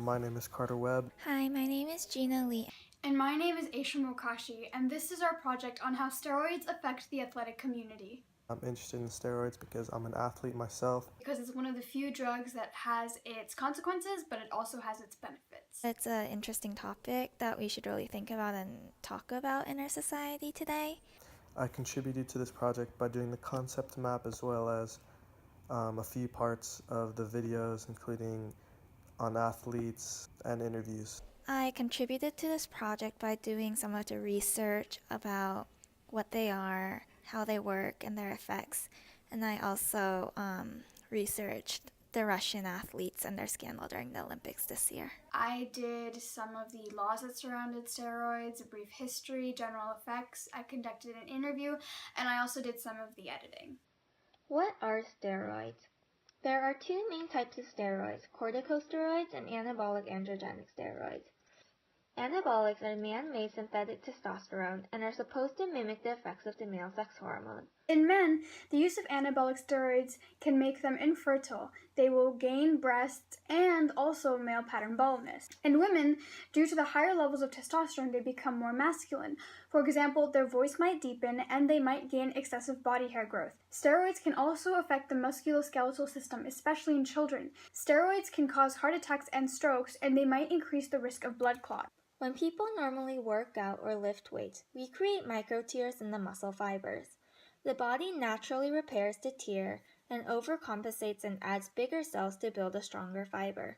My name is Carter Webb. Hi, my name is Gina Lee. And my name is Aisha Mokashi, and this is our project on how steroids affect the athletic community. I'm interested in steroids because I'm an athlete myself. Because it's one of the few drugs that has its consequences, but it also has its benefits. It's an interesting topic that we should really think about and talk about in our society today. I contributed to this project by doing the concept map as well as a few parts of the videos, including on athletes and interviews. I contributed to this project by doing some of the research about what they are, how they work, and their effects. And I also researched the Russian athletes and their scandal during the Olympics this year. I did some of the laws that surrounded steroids, a brief history, general effects. I conducted an interview, and I also did some of the editing. What are steroids? There are two main types of steroids, corticosteroids and anabolic androgenic steroids. Anabolics are man-made synthetic testosterone and are supposed to mimic the effects of the male sex hormone. In men, the use of anabolic steroids can make them infertile. They will gain breasts and also male pattern baldness. In women, due to the higher levels of testosterone, they become more masculine. For example, their voice might deepen and they might gain excessive body hair growth. Steroids can also affect the musculoskeletal system, especially in children. Steroids can cause heart attacks and strokes, and they might increase the risk of blood clot. When people normally work out or lift weights, we create microtears in the muscle fibers. The body naturally repairs the tear and overcompensates and adds bigger cells to build a stronger fiber.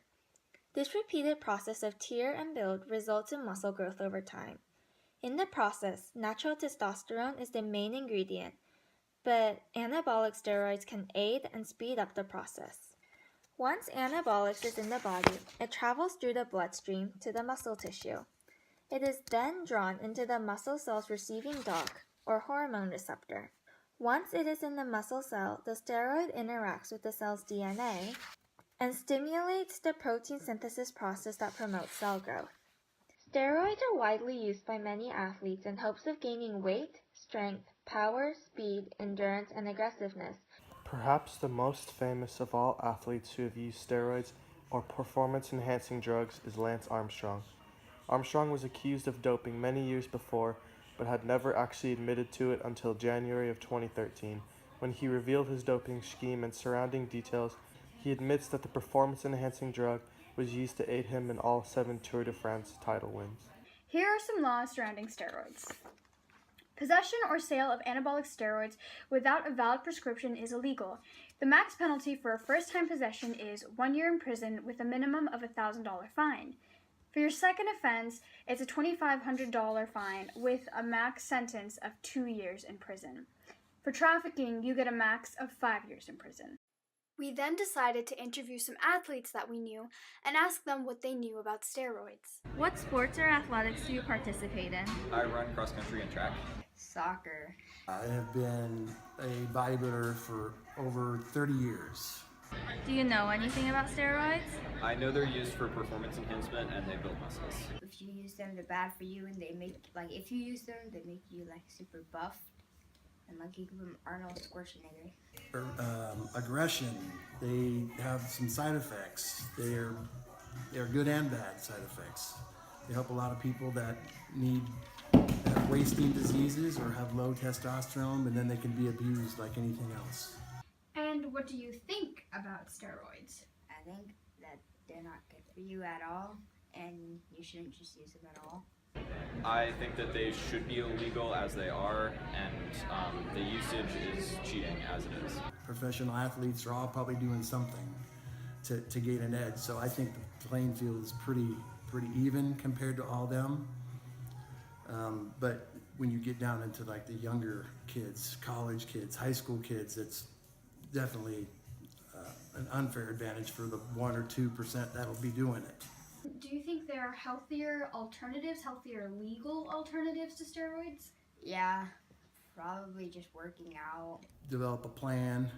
This repeated process of tear and build results in muscle growth over time. In the process, natural testosterone is the main ingredient, but anabolic steroids can aid and speed up the process. Once anabolics is in the body, it travels through the bloodstream to the muscle tissue. It is then drawn into the muscle cell's receiving dock, or hormone receptor. Once it is in the muscle cell, the steroid interacts with the cell's DNA and stimulates the protein synthesis process that promotes cell growth. Steroids are widely used by many athletes in hopes of gaining weight, strength, power, speed, endurance, and aggressiveness. Perhaps the most famous of all athletes who have used steroids or performance-enhancing drugs is Lance Armstrong. Armstrong was accused of doping many years before, but had never actually admitted to it until January of 2013. When he revealed his doping scheme and surrounding details, he admits that the performance-enhancing drug was used to aid him in all 7 Tour de France title wins. Here are some laws surrounding steroids. Possession or sale of anabolic steroids without a valid prescription is illegal. The max penalty for a first-time possession is 1 year in prison with a minimum of a $1,000 fine. For your second offense, it's a $2,500 fine with a max sentence of 2 years in prison. For trafficking, you get a max of 5 years in prison. We then decided to interview some athletes that we knew and ask them what they knew about steroids. What sports or athletics do you participate in? I run cross country and track. Soccer. I have been a bodybuilder for over 30 years. Do you know anything about steroids? I know they're used for performance enhancement and they build muscles. If you use them, they're bad for you, and they make, if you use them, they make you, super buffed, and, you can become Arnold Schwarzenegger. Aggression, they have some side effects. They're good and bad side effects. They help a lot of people that have wasting diseases or have low testosterone, and then they can be abused like anything else. And what do you think about steroids? I think that they're not good for you at all, and you shouldn't just use them at all. I think that they should be illegal as they are, and the usage is cheating as it is. Professional athletes are all probably doing something to gain an edge, so I think the playing field is pretty even compared to all them. But when you get down into the younger kids, college kids, high school kids, it's definitely an unfair advantage for the 1 or 2% that'll be doing it. Do you think there are healthier legal alternatives to steroids? Yeah, probably just working out. Develop a plan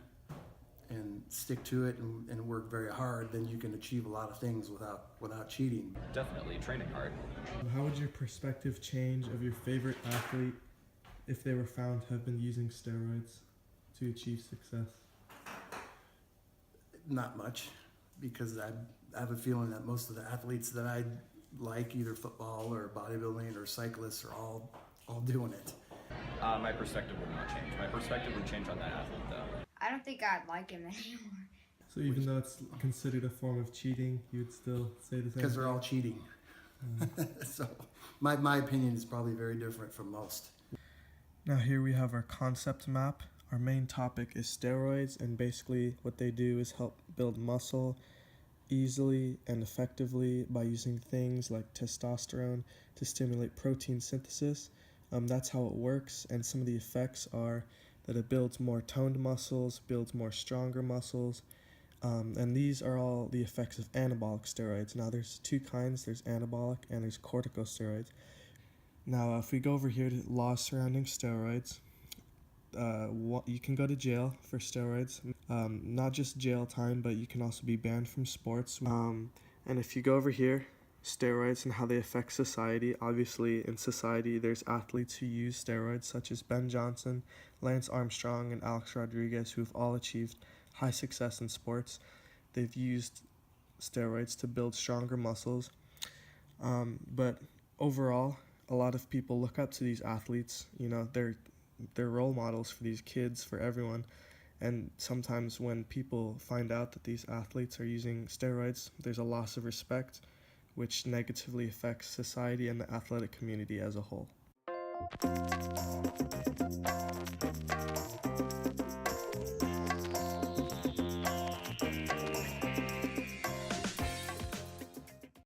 and stick to it and work very hard, then you can achieve a lot of things without cheating. Definitely training hard. How would your perspective change of your favorite athlete if they were found to have been using steroids to achieve success? Not much, because I have a feeling that most of the athletes that I like, either football or bodybuilding or cyclists, are all doing it. My perspective would not change. My perspective would change on that athlete, though. I don't think I'd like him anymore. So even though it's considered a form of cheating, you would still say the same? Because they're all cheating. So my opinion is probably very different from most. Now here we have our concept map. Our main topic is steroids, and basically what they do is help build muscle easily and effectively by using things like testosterone to stimulate protein synthesis. That's how it works, and some of the effects are that it builds more toned muscles, builds more stronger muscles, and these are all the effects of anabolic steroids. Now there's two kinds, there's anabolic and there's corticosteroids. Now if we go over here to laws surrounding steroids, you can go to jail for steroids, not just jail time, but you can also be banned from sports. And if you go over here, steroids and how they affect society, obviously in society there's athletes who use steroids such as Ben Johnson, Lance Armstrong, and Alex Rodriguez, who have all achieved high success in sports. They've used steroids to build stronger muscles, but overall a lot of people look up to these athletes. You know, they're role models for these kids, for everyone. And sometimes when people find out that these athletes are using steroids, there's a loss of respect, which negatively affects society and the athletic community as a whole.